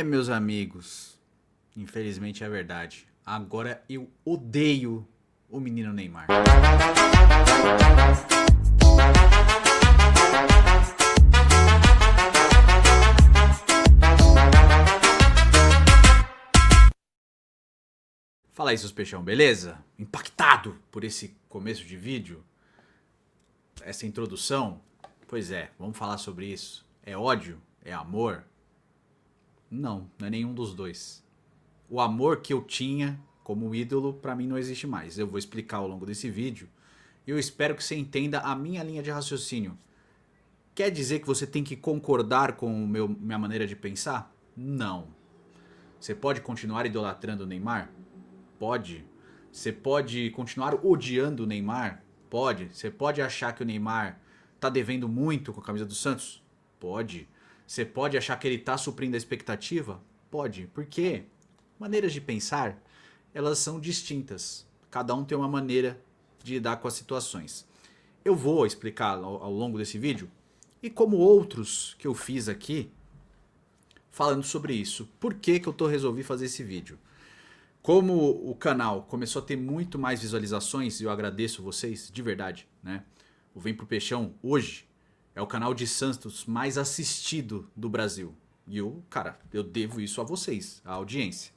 Meus amigos, infelizmente é verdade. Agora eu odeio o menino Neymar. Fala aí, seus peixão, beleza? Impactado por esse começo de vídeo? Essa introdução? Pois é, vamos falar sobre isso. É ódio? É amor? Não, não é nenhum dos dois. O amor que eu tinha como ídolo, pra mim não existe mais. Eu vou explicar ao longo desse vídeo. E eu espero que você entenda a minha linha de raciocínio. Quer dizer que você tem que concordar com minha maneira de pensar? Não. Você pode continuar idolatrando o Neymar? Pode. Você pode continuar odiando o Neymar? Pode. Você pode achar que o Neymar tá devendo muito com a camisa do Santos? Pode. Você pode achar que ele tá suprindo a expectativa? Pode. Por quê? Maneiras de pensar, elas são distintas. Cada um tem uma maneira de lidar com as situações. Eu vou explicar ao longo desse vídeo, e como outros que eu fiz aqui, falando sobre isso. Por que que eu resolvi fazer esse vídeo? Como o canal começou a ter muito mais visualizações, e eu agradeço vocês, de verdade, né? O Vem Pro Peixão, hoje, é o canal de Santos mais assistido do Brasil. E eu devo isso a vocês, a audiência.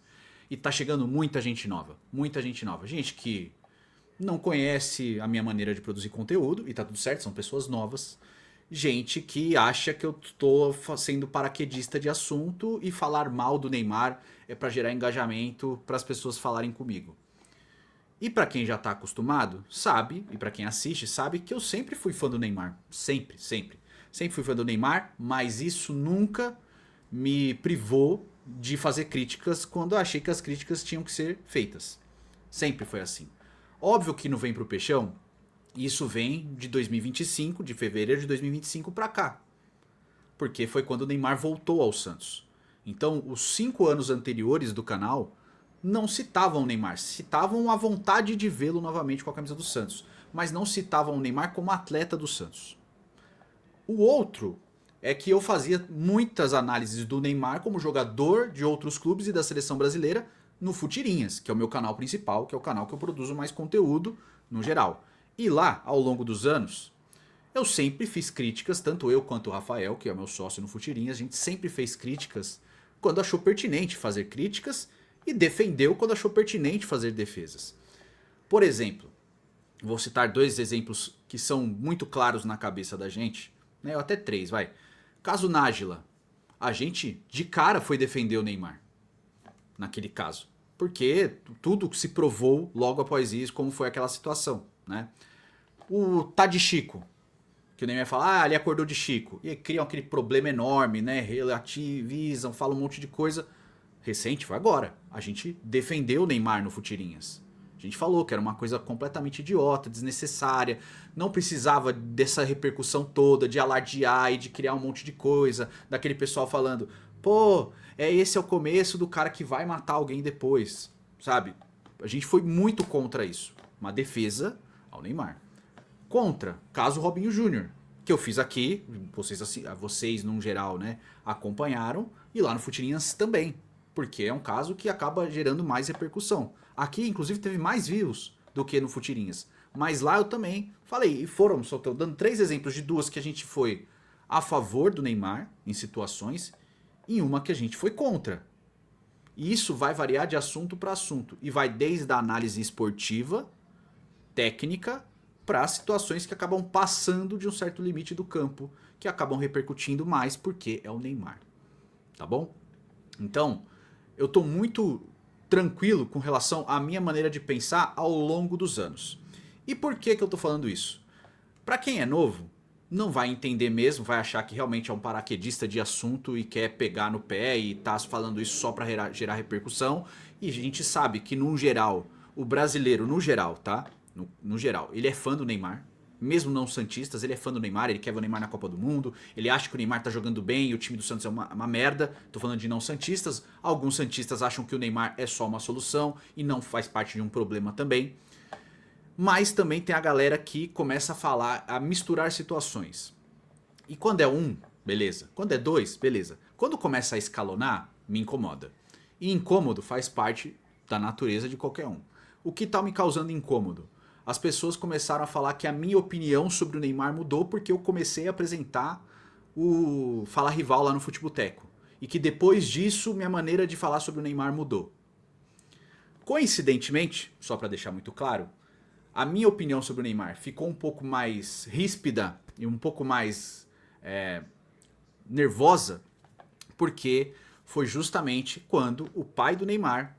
E tá chegando muita gente nova, muita gente nova. Gente que não conhece a minha maneira de produzir conteúdo, e tá tudo certo, são pessoas novas. Gente que acha que eu tô sendo paraquedista de assunto e falar mal do Neymar é pra gerar engajamento para as pessoas falarem comigo. E pra quem já tá acostumado, sabe, e pra quem assiste, sabe que eu sempre fui fã do Neymar. Sempre, sempre. Sempre fui fã do Neymar, mas isso nunca me privou de fazer críticas quando eu achei que as críticas tinham que ser feitas. Sempre foi assim. Óbvio que não vem pro peixão, isso vem de 2025, de fevereiro de 2025 pra cá. Porque foi quando o Neymar voltou ao Santos. Então, os 5 anos anteriores do canal não citavam o Neymar, citavam a vontade de vê-lo novamente com a camisa do Santos, mas não citavam o Neymar como atleta do Santos. O outro é que eu fazia muitas análises do Neymar como jogador de outros clubes e da seleção brasileira no Futirinhas, que é o meu canal principal, que é o canal que eu produzo mais conteúdo no geral. E lá, ao longo dos anos, eu sempre fiz críticas, tanto eu quanto o Rafael, que é meu sócio no Futirinhas, a gente sempre fez críticas quando achou pertinente fazer críticas e defendeu quando achou pertinente fazer defesas. Por exemplo, vou citar 2 exemplos que são muito claros na cabeça da gente, né? Até 3, vai. Caso Nájila, a gente de cara foi defender o Neymar, naquele caso. Porque tudo se provou logo após isso, como foi aquela situação, né? O tá de Chico, que o Neymar fala, ele acordou de Chico. E aí criam aquele problema enorme, né? Relativizam, falam um monte de coisa. Recente foi agora. A gente defendeu o Neymar no Futirinhas. A gente falou que era uma coisa completamente idiota, desnecessária. Não precisava dessa repercussão toda, de alardear e de criar um monte de coisa. Daquele pessoal falando, pô, esse é o começo do cara que vai matar alguém depois. Sabe? A gente foi muito contra isso. Uma defesa ao Neymar. Contra, caso Robinho Júnior, que eu fiz aqui, vocês num geral, né, acompanharam, e lá no Futirinhas também, porque é um caso que acaba gerando mais repercussão. Aqui, inclusive, teve mais views do que no Futirinhas, mas lá eu também falei, e foram, só tô dando 3 exemplos de 2 que a gente foi a favor do Neymar, em situações, e uma que a gente foi contra. E isso vai variar de assunto para assunto, e vai desde a análise esportiva, técnica, para situações que acabam passando de um certo limite do campo, que acabam repercutindo mais porque é o Neymar. Tá bom? Então, eu tô muito tranquilo com relação à minha maneira de pensar ao longo dos anos. E por que que eu tô falando isso? Para quem é novo, não vai entender mesmo, vai achar que realmente é um paraquedista de assunto e quer pegar no pé e tá falando isso só para gerar repercussão. E a gente sabe que no geral, o brasileiro no geral, tá? No geral, ele é fã do Neymar. Mesmo não santistas, ele é fã do Neymar, ele quer ver o Neymar na Copa do Mundo, ele acha que o Neymar tá jogando bem e o time do Santos é uma merda. Tô falando de não santistas. Alguns santistas acham que o Neymar é só uma solução e não faz parte de um problema também. Mas também tem a galera que começa a falar, a misturar situações. E quando é um, beleza. Quando é 2, beleza. Quando começa a escalonar, me incomoda. E incômodo faz parte da natureza de qualquer um. O que tá me causando incômodo? As pessoas começaram a falar que a minha opinião sobre o Neymar mudou porque eu comecei a apresentar o Fala Rival lá no Futeboteco. E que depois disso, minha maneira de falar sobre o Neymar mudou. Coincidentemente, só para deixar muito claro, a minha opinião sobre o Neymar ficou um pouco mais ríspida e um pouco mais nervosa, porque foi justamente quando o pai do Neymar,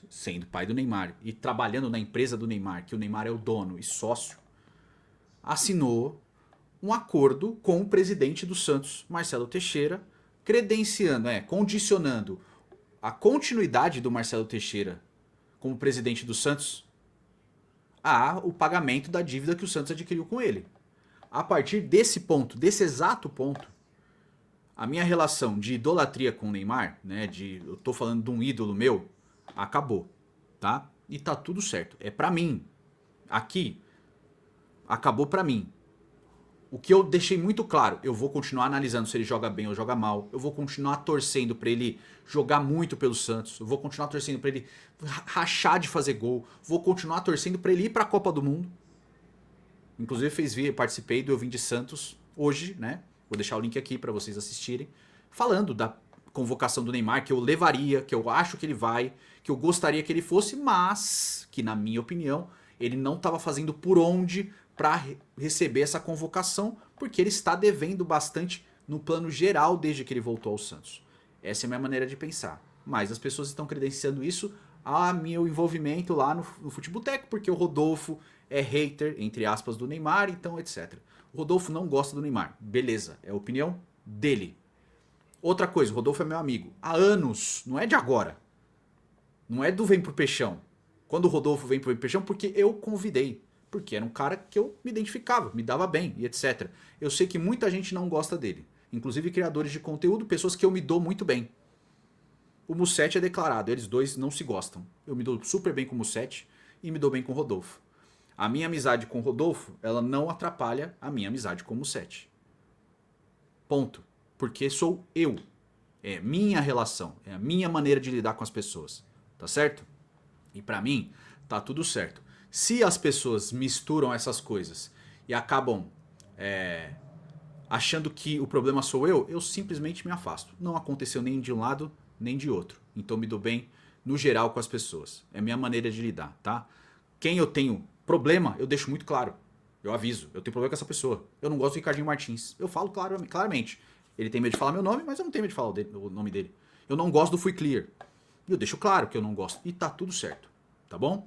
sendo pai do Neymar e trabalhando na empresa do Neymar, que o Neymar é o dono e sócio, assinou um acordo com o presidente do Santos, Marcelo Teixeira, condicionando a continuidade do Marcelo Teixeira como presidente do Santos o pagamento da dívida que o Santos adquiriu com ele. A partir desse ponto, desse exato ponto, a minha relação de idolatria com o Neymar, né, eu tô falando de um ídolo meu, acabou, tá? E tá tudo certo. É pra mim. Aqui, acabou pra mim. O que eu deixei muito claro, eu vou continuar analisando se ele joga bem ou joga mal. Eu vou continuar torcendo pra ele jogar muito pelo Santos. Eu vou continuar torcendo pra ele rachar de fazer gol. Vou continuar torcendo pra ele ir pra Copa do Mundo. Inclusive participei do Eu Vim de Santos hoje, né? Vou deixar o link aqui pra vocês assistirem. Falando da convocação do Neymar, que eu levaria, que eu acho que ele vai, que eu gostaria que ele fosse, mas que na minha opinião ele não estava fazendo por onde para receber essa convocação, porque ele está devendo bastante no plano geral desde que ele voltou ao Santos. Essa é a minha maneira de pensar. Mas as pessoas estão credenciando isso a meu envolvimento lá no Futeboteco, porque o Rodolfo é hater, entre aspas, do Neymar, então etc. O Rodolfo não gosta do Neymar. Beleza, é a opinião dele. Outra coisa, o Rodolfo é meu amigo. Há anos, não é de agora. Não é do Vem Pro Peixão. Quando o Rodolfo vem pro Peixão, porque eu convidei. Porque era um cara que eu me identificava, me dava bem e etc. Eu sei que muita gente não gosta dele. Inclusive criadores de conteúdo, pessoas que eu me dou muito bem. O Mussete é declarado, eles dois não se gostam. Eu me dou super bem com o Mussete e me dou bem com o Rodolfo. A minha amizade com o Rodolfo, ela não atrapalha a minha amizade com o Mussete. Ponto. Porque sou eu. É minha relação, é a minha maneira de lidar com as pessoas. Tá certo? E pra mim, tá tudo certo. Se as pessoas misturam essas coisas e acabam achando que o problema sou eu simplesmente me afasto. Não aconteceu nem de um lado, nem de outro. Então me dou bem no geral com as pessoas. É a minha maneira de lidar, tá? Quem eu tenho problema, eu deixo muito claro. Eu aviso, eu tenho problema com essa pessoa. Eu não gosto do Ricardinho Martins. Eu falo claramente. Ele tem medo de falar meu nome, mas eu não tenho medo de falar o nome dele. Eu não gosto do Fui Clear. E eu deixo claro que eu não gosto. E tá tudo certo, tá bom?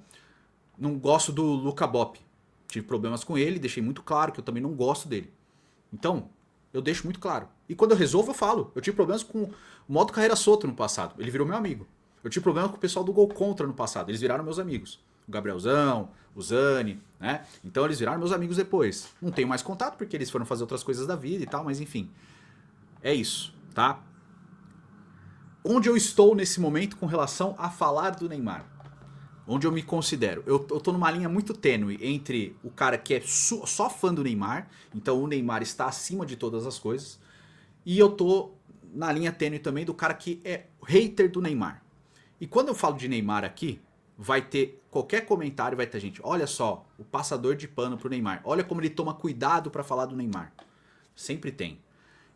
Não gosto do Luca Bop. Tive problemas com ele, deixei muito claro que eu também não gosto dele. Então, eu deixo muito claro. E quando eu resolvo, eu falo. Eu tive problemas com o Modo Carreira Soto no passado. Ele virou meu amigo. Eu tive problema com o pessoal do Gol Contra no passado. Eles viraram meus amigos. O Gabrielzão, o Zani, né? Então eles viraram meus amigos depois. Não tenho mais contato porque eles foram fazer outras coisas da vida e tal, mas enfim. É isso, tá? Onde eu estou nesse momento com relação a falar do Neymar? Onde eu me considero? Eu tô numa linha muito tênue entre o cara que é só fã do Neymar, então o Neymar está acima de todas as coisas, e eu tô na linha tênue também do cara que é hater do Neymar. E quando eu falo de Neymar aqui, vai ter qualquer comentário, vai ter gente, olha só, o passador de pano pro Neymar, olha como ele toma cuidado para falar do Neymar. Sempre tem.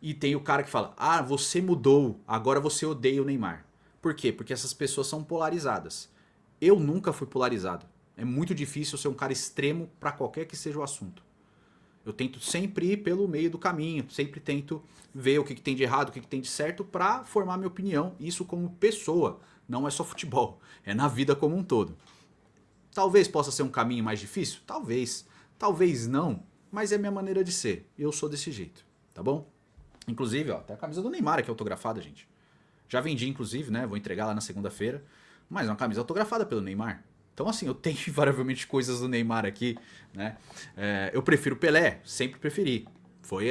E tem o cara que fala, você mudou, agora você odeia o Neymar. Por quê? Porque essas pessoas são polarizadas. Eu nunca fui polarizado. É muito difícil ser um cara extremo para qualquer que seja o assunto. Eu tento sempre ir pelo meio do caminho, sempre tento ver o que tem de errado, o que tem de certo para formar minha opinião. Isso como pessoa, não é só futebol, é na vida como um todo. Talvez possa ser um caminho mais difícil? Talvez. Talvez não, mas é minha maneira de ser. Eu sou desse jeito, tá bom? Inclusive, ó, tem a camisa do Neymar aqui autografada, gente. Já vendi, inclusive, né? Vou entregar lá na segunda-feira. Mas é uma camisa autografada pelo Neymar. Então, assim, eu tenho invariavelmente coisas do Neymar aqui, né? Eu prefiro Pelé, sempre preferi. Foi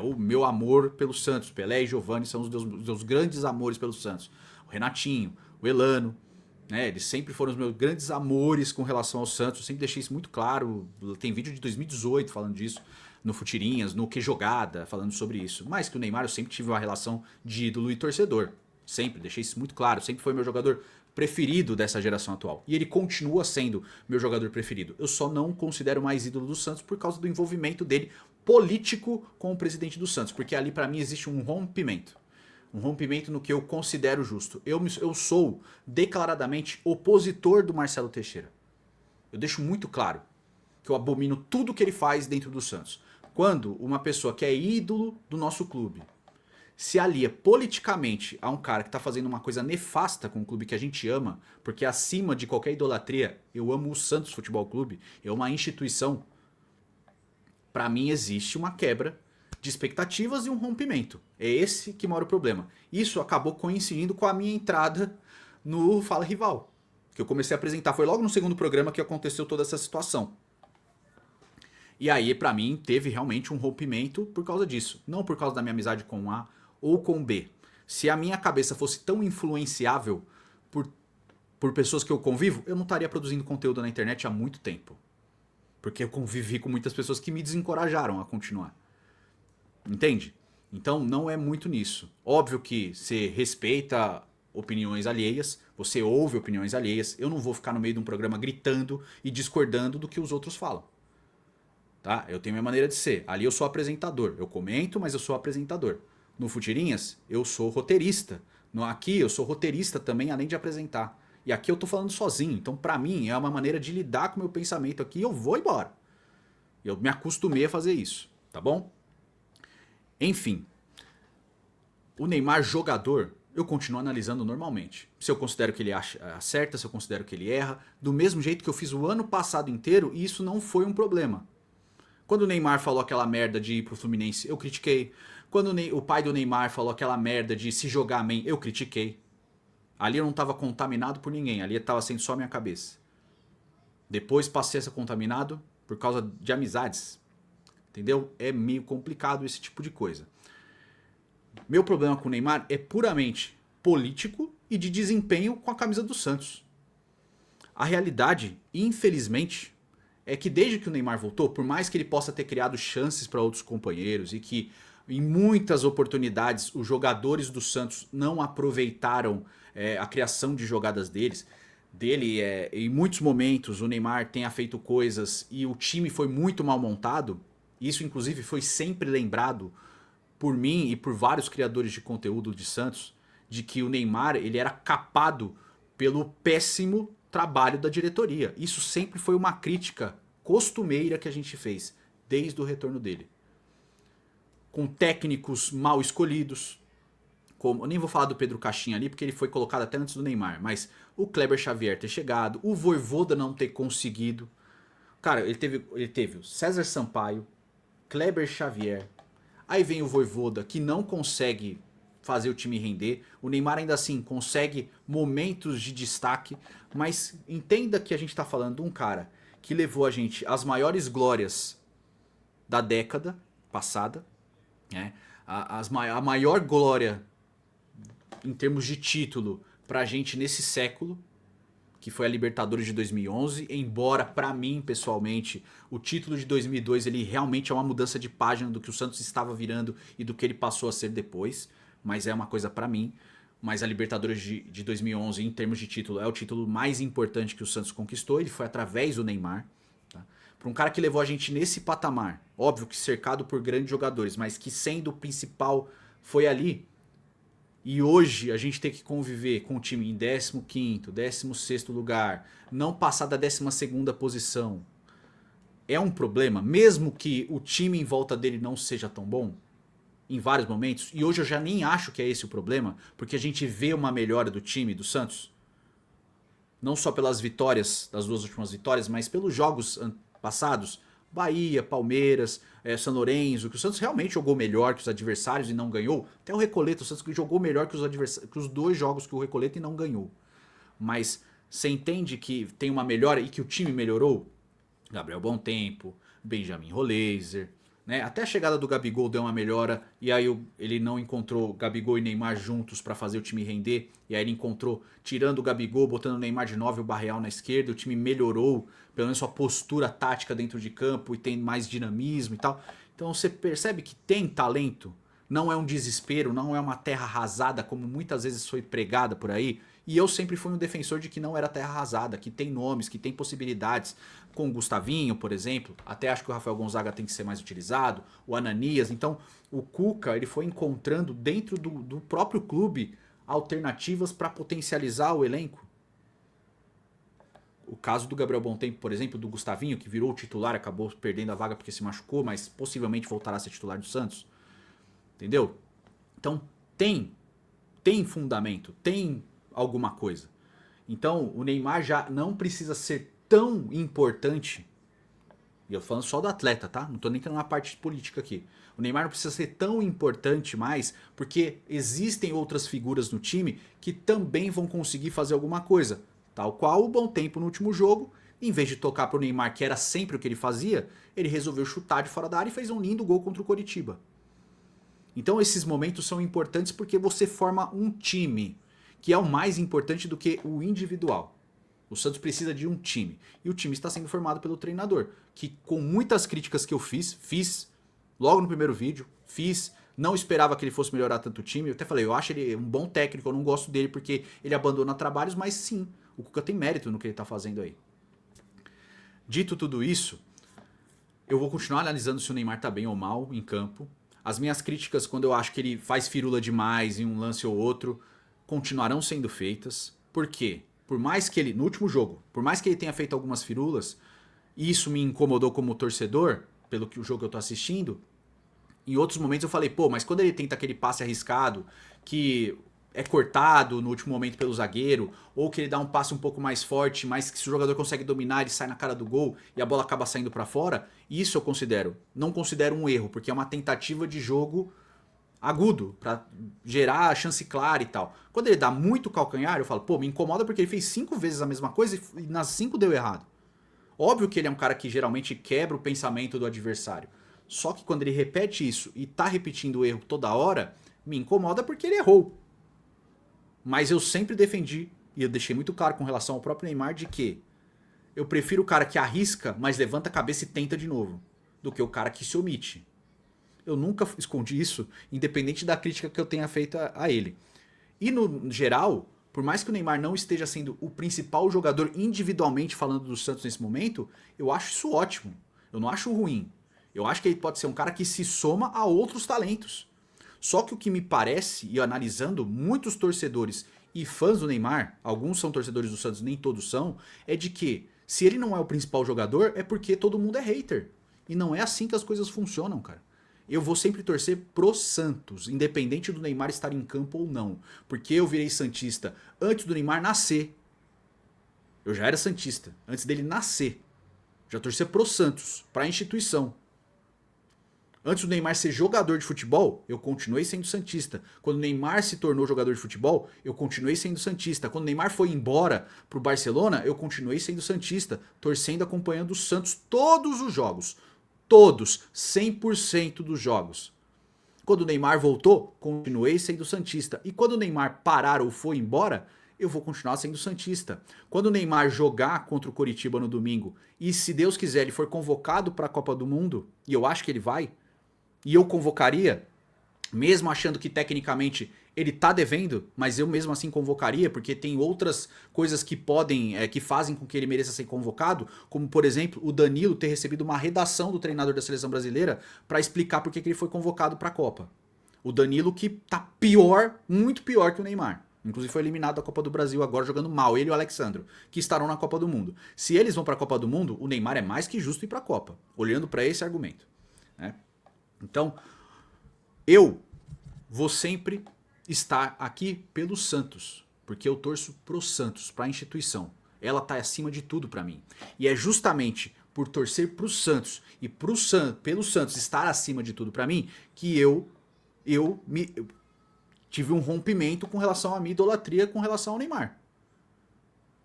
o meu amor pelo Santos. Pelé e Giovani são os meus grandes amores pelo Santos. O Renatinho, o Elano, né? Eles sempre foram os meus grandes amores com relação ao Santos. Eu sempre deixei isso muito claro. Tem vídeo de 2018 falando disso. no Futirinhas, no Que Jogada, falando sobre isso. Mas que o Neymar eu sempre tive uma relação de ídolo e torcedor. Sempre, deixei isso muito claro. Sempre foi meu jogador preferido dessa geração atual. E ele continua sendo meu jogador preferido. Eu só não considero mais ídolo do Santos por causa do envolvimento dele político com o presidente do Santos. Porque ali pra mim existe um rompimento. Um rompimento no que eu considero justo. Eu sou declaradamente opositor do Marcelo Teixeira. Eu deixo muito claro que eu abomino tudo que ele faz dentro do Santos. Quando uma pessoa que é ídolo do nosso clube se alia politicamente a um cara que está fazendo uma coisa nefasta com o clube que a gente ama, porque acima de qualquer idolatria, eu amo o Santos Futebol Clube, é uma instituição, para mim existe uma quebra de expectativas e um rompimento. É esse que mora o problema. Isso acabou coincidindo com a minha entrada no Fala Rival, que eu comecei a apresentar. Foi logo no segundo programa que aconteceu toda essa situação. E aí, pra mim, teve realmente um rompimento por causa disso. Não por causa da minha amizade com A ou com B. Se a minha cabeça fosse tão influenciável por pessoas que eu convivo, eu não estaria produzindo conteúdo na internet há muito tempo. Porque eu convivi com muitas pessoas que me desencorajaram a continuar. Entende? Então não é muito nisso. Óbvio que você respeita opiniões alheias, você ouve opiniões alheias. Eu não vou ficar no meio de um programa gritando e discordando do que os outros falam. Tá? Eu tenho minha maneira de ser. Ali eu sou apresentador. Eu comento, mas eu sou apresentador. No Futirinhas, eu sou roteirista. Aqui eu sou roteirista também, além de apresentar. E aqui eu tô falando sozinho. Então, pra mim, é uma maneira de lidar com o meu pensamento aqui e eu vou embora. Eu me acostumei a fazer isso, tá bom? Enfim. O Neymar jogador, eu continuo analisando normalmente. Se eu considero que ele acerta, se eu considero que ele erra. Do mesmo jeito que eu fiz o ano passado inteiro e isso não foi um problema. Quando o Neymar falou aquela merda de ir pro Fluminense, eu critiquei. Quando o pai do Neymar falou aquela merda de se jogar amém, eu critiquei. Ali eu não estava contaminado por ninguém, ali estava sendo só minha cabeça. Depois passei a ser contaminado por causa de amizades. Entendeu? É meio complicado esse tipo de coisa. Meu problema com o Neymar é puramente político e de desempenho com a camisa do Santos. A realidade, infelizmente, é que desde que o Neymar voltou, por mais que ele possa ter criado chances para outros companheiros e que em muitas oportunidades os jogadores do Santos não aproveitaram a criação de jogadas dele, em muitos momentos o Neymar tenha feito coisas e o time foi muito mal montado. Isso inclusive foi sempre lembrado por mim e por vários criadores de conteúdo de Santos, de que o Neymar ele era capado pelo péssimo trabalho da diretoria. Isso sempre foi uma crítica costumeira que a gente fez desde o retorno dele. Com técnicos mal escolhidos, como, eu nem vou falar do Pedro Caixinha ali, porque ele foi colocado até antes do Neymar, mas o Kleber Xavier ter chegado, o Vojvoda não ter conseguido. Cara, ele teve o César Sampaio, Kleber Xavier, aí vem o Vojvoda que não consegue fazer o time render. O Neymar ainda assim consegue momentos de destaque, mas entenda que a gente está falando de um cara que levou a gente às maiores glórias da década passada, né? A maior glória em termos de título pra gente nesse século, que foi a Libertadores de 2011, embora pra mim pessoalmente o título de 2002 ele realmente é uma mudança de página do que o Santos estava virando e do que ele passou a ser depois, mas é uma coisa pra mim. Mas a Libertadores de 2011 em termos de título é o título mais importante que o Santos conquistou, ele foi através do Neymar. Tá? Para um cara que levou a gente nesse patamar, óbvio que cercado por grandes jogadores, mas que sendo o principal foi ali. E hoje a gente tem que conviver com o time em 15º, 16º lugar, não passar da 12ª posição. É um problema, mesmo que o time em volta dele não seja tão bom, em vários momentos. E hoje eu já nem acho que é esse o problema, porque a gente vê uma melhora do time do Santos. Não só pelas vitórias, das duas últimas vitórias, mas pelos jogos passados. Bahia, Palmeiras, São Lourenço, que o Santos realmente jogou melhor que os adversários e não ganhou. Até o Recoleto, o Santos jogou melhor que os dois jogos que o Recoleto e não ganhou. Mas você entende que tem uma melhora e que o time melhorou? Gabriel Bontempo, Benjamin Roleiser, né? Até a chegada do Gabigol deu uma melhora e aí ele não encontrou Gabigol e Neymar juntos para fazer o time render. E aí ele encontrou, tirando o Gabigol, botando o Neymar de 9 e o Barreal na esquerda. O time melhorou, pelo menos sua postura tática dentro de campo e tem mais dinamismo e tal. Então você percebe que tem talento, não é um desespero, não é uma terra arrasada como muitas vezes foi pregada por aí. E eu sempre fui um defensor de que não era terra arrasada, que tem nomes, que tem possibilidades. Com o Gustavinho, por exemplo, até acho que o Rafael Gonzaga tem que ser mais utilizado, o Ananias. Então o Cuca ele foi encontrando dentro do próprio clube alternativas para potencializar o elenco. O caso do Gabriel Bontempo, por exemplo, do Gustavinho, que virou titular, acabou perdendo a vaga porque se machucou, mas possivelmente voltará a ser titular do Santos. Entendeu? Então tem fundamento, tem alguma coisa. Então o Neymar já não precisa ser tão importante. E eu tô falando só do atleta, tá? Não tô nem entrando na parte política aqui. O Neymar não precisa ser tão importante mais, porque existem outras figuras no time que também vão conseguir fazer alguma coisa. Tal qual o Bom Tempo no último jogo, em vez de tocar pro Neymar, que era sempre o que ele fazia, ele resolveu chutar de fora da área e fez um lindo gol contra o Coritiba. Então esses momentos são importantes porque você forma um time, que é o mais importante do que o individual. O Santos precisa de um time. E o time está sendo formado pelo treinador, que com muitas críticas que eu fiz logo no primeiro vídeo, não esperava que ele fosse melhorar tanto o time. Eu até falei, eu acho ele um bom técnico, eu não gosto dele porque ele abandona trabalhos, mas sim, o Cuca tem mérito no que ele está fazendo aí. Dito tudo isso, eu vou continuar analisando se o Neymar está bem ou mal em campo. As minhas críticas, quando eu acho que ele faz firula demais em um lance ou outro, continuarão sendo feitas. Por quê? Por mais que ele, no último jogo, por mais que ele tenha feito algumas firulas, e isso me incomodou como torcedor, pelo que o jogo que eu tô assistindo, em outros momentos eu falei, pô, mas quando ele tenta aquele passe arriscado, que é cortado no último momento pelo zagueiro, ou que ele dá um passe um pouco mais forte, mas que se o jogador consegue dominar, ele sai na cara do gol e a bola acaba saindo pra fora, isso eu considero. Não considero um erro, porque é uma tentativa de jogo agudo, pra gerar a chance clara e tal. Quando ele dá muito calcanhar, eu falo, pô, me incomoda porque ele fez 5 vezes a mesma coisa e nas 5 deu errado. Óbvio que ele é um cara que geralmente quebra o pensamento do adversário. Só que quando ele repete isso e tá repetindo o erro toda hora, me incomoda porque ele errou. Mas eu sempre defendi, e eu deixei muito claro com relação ao próprio Neymar, de que eu prefiro o cara que arrisca, mas levanta a cabeça e tenta de novo, do que o cara que se omite. Eu nunca escondi isso, independente da crítica que eu tenha feito a ele. E no geral, por mais que o Neymar não esteja sendo o principal jogador individualmente falando do Santos nesse momento, eu acho isso ótimo. Eu não acho ruim. Eu acho que ele pode ser um cara que se soma a outros talentos. Só que o que me parece, e analisando muitos torcedores e fãs do Neymar, alguns são torcedores do Santos, nem todos são, é de que se ele não é o principal jogador, é porque todo mundo é hater. E não é assim que as coisas funcionam, cara. Eu vou sempre torcer pro Santos, independente do Neymar estar em campo ou não. Porque eu virei santista antes do Neymar nascer. Eu já era santista, antes dele nascer. Já torcia pro Santos, pra instituição. Antes do Neymar ser jogador de futebol, eu continuei sendo santista. Quando o Neymar se tornou jogador de futebol, eu continuei sendo santista. Quando o Neymar foi embora pro Barcelona, eu continuei sendo santista, torcendo, acompanhando o Santos todos os jogos. Todos, 100% dos jogos. Quando o Neymar voltou, continuei sendo santista. E quando o Neymar parar ou for embora, eu vou continuar sendo santista. Quando o Neymar jogar contra o Coritiba no domingo, e se Deus quiser ele for convocado para a Copa do Mundo, e eu acho que ele vai, e eu convocaria, mesmo achando que tecnicamente ele tá devendo, mas eu mesmo assim convocaria, porque tem outras coisas que podem, que fazem com que ele mereça ser convocado, como por exemplo, o Danilo ter recebido uma redação do treinador da seleção brasileira para explicar por que ele foi convocado para a Copa. O Danilo que tá pior, muito pior que o Neymar. Inclusive foi eliminado da Copa do Brasil agora jogando mal, ele e o Alexandro, que estarão na Copa do Mundo. Se eles vão para a Copa do Mundo, o Neymar é mais que justo ir para a Copa, olhando para esse argumento, né? Então, eu vou sempre estar aqui pelo Santos, porque eu torço pro Santos, pra instituição. Ela tá acima de tudo pra mim. E é justamente por torcer pro Santos e pelo Santos estar acima de tudo pra mim que eu tive um rompimento com relação à minha idolatria com relação ao Neymar.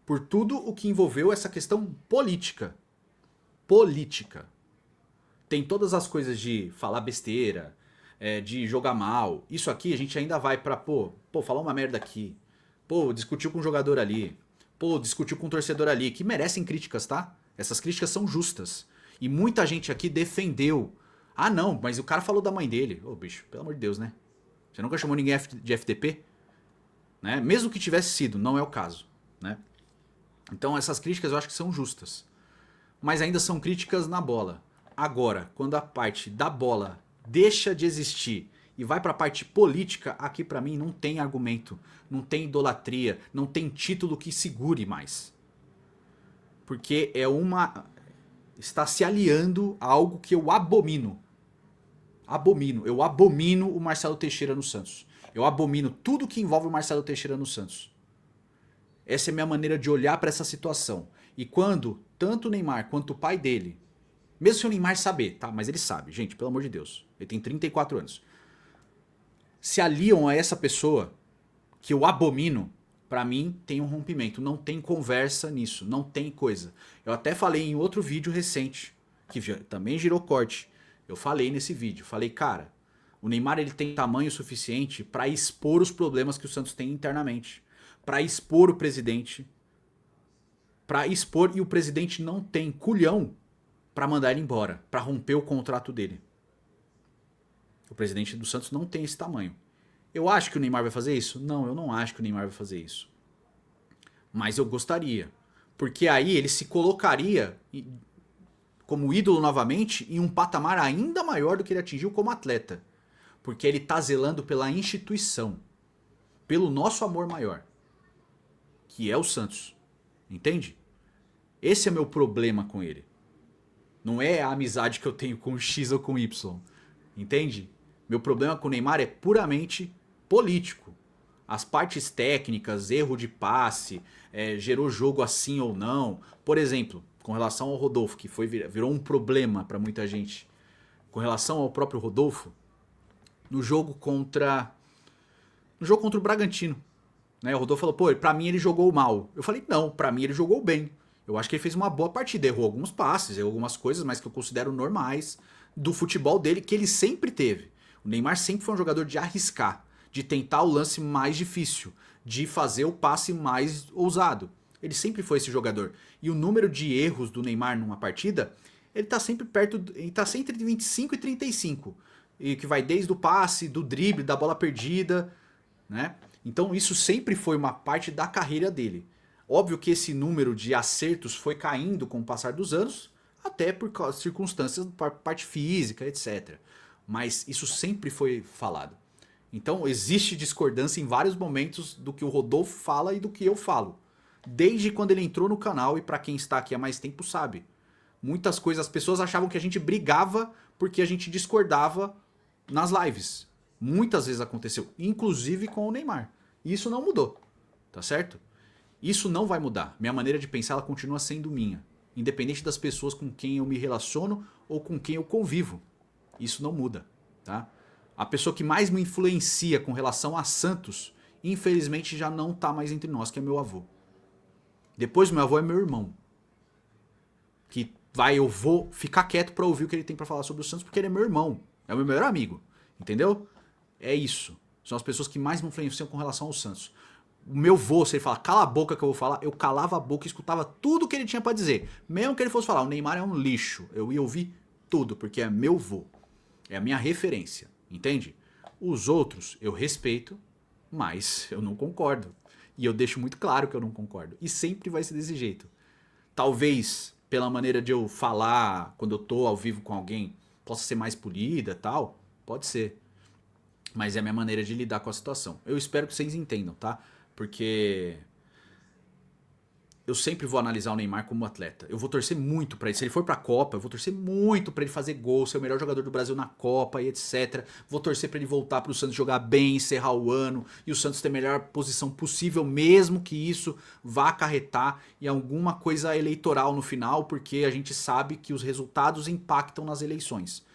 Por tudo o que envolveu essa questão política. Política. Tem todas as coisas de falar besteira, de jogar mal. Isso aqui a gente ainda vai pra, pô, falar uma merda aqui. Pô, discutiu com um jogador ali. Pô, discutiu com um torcedor ali. Que merecem críticas, tá? Essas críticas são justas. E muita gente aqui defendeu Ah, não, mas o cara falou da mãe dele. Ô, bicho, pelo amor de Deus, né? Você nunca chamou ninguém de FDP? Né? Mesmo que tivesse sido, não é o caso, né? Então essas críticas eu acho que são justas. Mas ainda são críticas na bola. Agora, quando a parte da bola deixa de existir e vai para a parte política, aqui para mim não tem argumento, não tem idolatria, não tem título que segure mais. Porque é uma... está se aliando a algo que eu abomino. Eu abomino o Marcelo Teixeira no Santos. Eu abomino tudo que envolve o Marcelo Teixeira no Santos. Essa é a minha maneira de olhar para essa situação. E quando tanto o Neymar quanto o pai dele, mesmo se o Neymar saber, tá? Mas ele sabe, gente, pelo amor de Deus. Ele tem 34 anos. Se aliam a essa pessoa que eu abomino, pra mim tem um rompimento. Não tem conversa nisso, não tem coisa. Eu até falei em outro vídeo recente, que também girou corte. Eu falei nesse vídeo, falei, cara, o Neymar ele tem tamanho suficiente pra expor os problemas que o Santos tem internamente. Pra expor o presidente. Pra expor, e o presidente não tem culhão pra mandar ele embora, pra romper o contrato dele. O presidente do Santos não tem esse tamanho. Eu acho que o Neymar vai fazer isso? Não, eu não acho que o Neymar vai fazer isso. Mas eu gostaria. Porque aí ele se colocaria como ídolo novamente em um patamar ainda maior do que ele atingiu como atleta. Porque ele tá zelando pela instituição. Pelo nosso amor maior. Que é o Santos. Entende? Esse é meu problema com ele. Não é a amizade que eu tenho com o X ou com o Y. Entende? Meu problema com o Neymar é puramente político. As partes técnicas, erro de passe, gerou jogo assim ou não. Por exemplo, com relação ao Rodolfo, que virou um problema para muita gente. Com relação ao próprio Rodolfo, no jogo contra o Bragantino, né? O Rodolfo falou, pô, pra mim ele jogou mal. Eu falei, não, pra mim ele jogou bem. Eu acho que ele fez uma boa partida, errou alguns passes, errou algumas coisas, mas que eu considero normais do futebol dele, que ele sempre teve. O Neymar sempre foi um jogador de arriscar, de tentar o lance mais difícil, de fazer o passe mais ousado. Ele sempre foi esse jogador. E o número de erros do Neymar numa partida, ele tá sempre perto, ele tá sempre entre 25 e 35. E que vai desde o passe, do drible, da bola perdida, né? Então isso sempre foi uma parte da carreira dele. Óbvio que esse número de acertos foi caindo com o passar dos anos, até por circunstâncias, parte física, etc. Mas isso sempre foi falado. Então existe discordância em vários momentos do que o Rodolfo fala e do que eu falo. Desde quando ele entrou no canal, e para quem está aqui há mais tempo sabe. Muitas coisas, as pessoas achavam que a gente brigava porque a gente discordava nas lives. Muitas vezes aconteceu, inclusive com o Neymar. E isso não mudou, tá certo? Isso não vai mudar. Minha maneira de pensar ela continua sendo minha. Independente das pessoas com quem eu me relaciono ou com quem eu convivo. Isso não muda, tá? A pessoa que mais me influencia com relação a Santos, infelizmente já não tá mais entre nós, que é meu avô. Depois do meu avô é meu irmão. Que eu vou ficar quieto pra ouvir o que ele tem pra falar sobre o Santos, porque ele é meu irmão. É o meu melhor amigo. Entendeu? É isso. São as pessoas que mais me influenciam com relação ao Santos. O meu vô, se ele fala, cala a boca que eu vou falar, eu calava a boca e escutava tudo que ele tinha pra dizer. Mesmo que ele fosse falar, o Neymar é um lixo. Eu ia ouvir tudo, porque é meu vô. É a minha referência. Entende? Os outros eu respeito, mas eu não concordo. E eu deixo muito claro que eu não concordo. E sempre vai ser desse jeito. Talvez, pela maneira de eu falar quando eu tô ao vivo com alguém, possa ser mais polida e tal. Pode ser. Mas é a minha maneira de lidar com a situação. Eu espero que vocês entendam, tá? Porque eu sempre vou analisar o Neymar como atleta. Eu vou torcer muito pra ele. Se ele for pra Copa, eu vou torcer muito pra ele fazer gol, ser o melhor jogador do Brasil na Copa e etc. Vou torcer pra ele voltar pro Santos jogar bem, encerrar o ano e o Santos ter a melhor posição possível, mesmo que isso vá acarretar em alguma coisa eleitoral no final, porque a gente sabe que os resultados impactam nas eleições.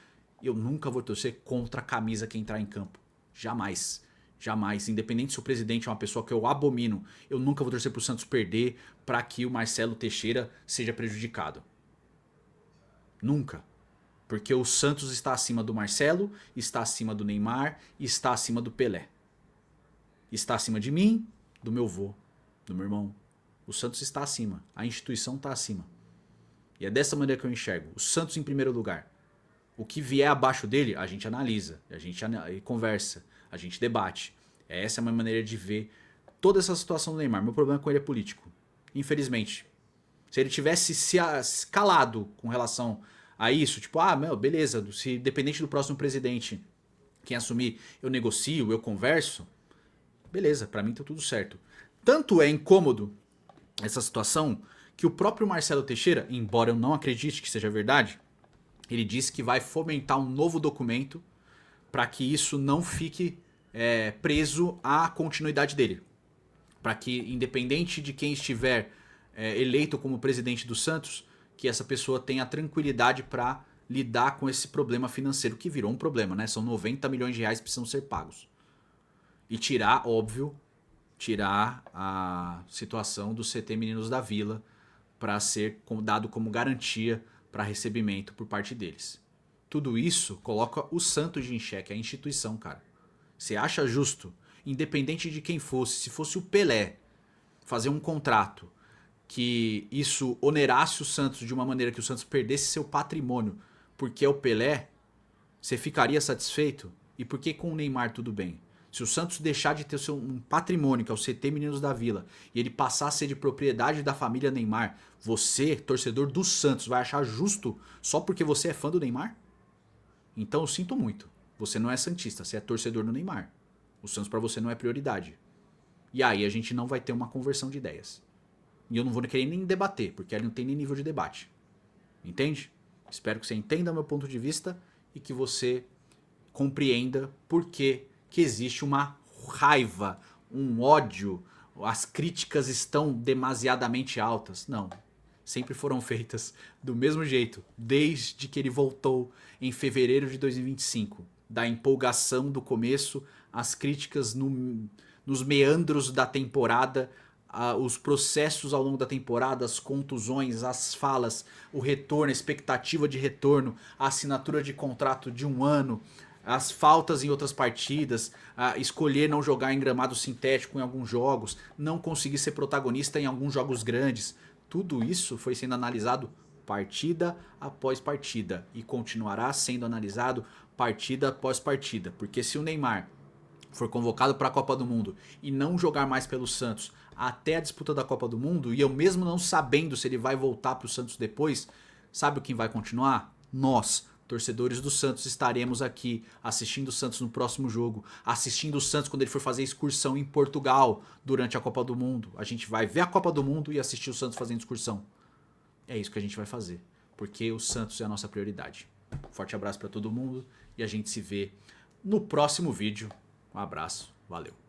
Eu nunca vou torcer contra a camisa que entrar em campo. Jamais. Jamais. Independente se o presidente é uma pessoa que eu abomino, eu nunca vou torcer pro Santos perder para que o Marcelo Teixeira seja prejudicado. Nunca. Porque o Santos está acima do Marcelo, está acima do Neymar, está acima do Pelé. Está acima de mim, do meu vô, do meu irmão. O Santos está acima. A instituição está acima. E é dessa maneira que eu enxergo. O Santos em primeiro lugar. O que vier abaixo dele, a gente analisa, a gente conversa, a gente debate. Essa é uma maneira de ver toda essa situação do Neymar. Meu problema com ele é político. Infelizmente. Se ele tivesse se calado com relação a isso, tipo, meu, beleza, se dependente do próximo presidente, quem assumir, eu negocio, eu converso, beleza, pra mim tá tudo certo. Tanto é incômodo essa situação que o próprio Marcelo Teixeira, embora eu não acredite que seja verdade, ele disse que vai fomentar um novo documento para que isso não fique preso à continuidade dele. Para que, independente de quem estiver eleito como presidente do Santos, que essa pessoa tenha tranquilidade para lidar com esse problema financeiro que virou um problema, né? São 90 milhões de reais que precisam ser pagos. E tirar, óbvio, a situação do CT Meninos da Vila para ser dado como garantia para recebimento por parte deles. Tudo isso coloca o Santos em xeque, a instituição, cara. Você acha justo, independente de quem fosse, se fosse o Pelé, fazer um contrato que isso onerasse o Santos de uma maneira que o Santos perdesse seu patrimônio porque é o Pelé, você ficaria satisfeito? E por que com o Neymar tudo bem? Se o Santos deixar de ter um patrimônio, que é o CT Meninos da Vila, e ele passar a ser de propriedade da família Neymar, você, torcedor do Santos, vai achar justo só porque você é fã do Neymar? Então eu sinto muito. Você não é santista, você é torcedor do Neymar. O Santos pra você não é prioridade. E aí a gente não vai ter uma conversão de ideias. E eu não vou querer nem debater, porque ele não tem nem nível de debate. Entende? Espero que você entenda o meu ponto de vista e que você compreenda por que existe uma raiva, um ódio, as críticas estão demasiadamente altas. Não. Sempre foram feitas do mesmo jeito, desde que ele voltou em fevereiro de 2025. Da empolgação do começo, as críticas nos meandros da temporada, os processos ao longo da temporada, as contusões, as falas, o retorno, a expectativa de retorno, a assinatura de contrato de 1 ano, as faltas em outras partidas, escolher não jogar em gramado sintético em alguns jogos, não conseguir ser protagonista em alguns jogos grandes. Tudo isso foi sendo analisado partida após partida e continuará sendo analisado partida após partida, porque se o Neymar for convocado para a Copa do Mundo e não jogar mais pelo Santos até a disputa da Copa do Mundo, e eu mesmo não sabendo se ele vai voltar para o Santos depois, sabe quem vai continuar? Nós, torcedores do Santos, estaremos aqui assistindo o Santos no próximo jogo, assistindo o Santos quando ele for fazer excursão em Portugal durante a Copa do Mundo. A gente vai ver a Copa do Mundo e assistir o Santos fazendo excursão. É isso que a gente vai fazer, porque o Santos é a nossa prioridade. Forte abraço para todo mundo e a gente se vê no próximo vídeo. Um abraço, valeu.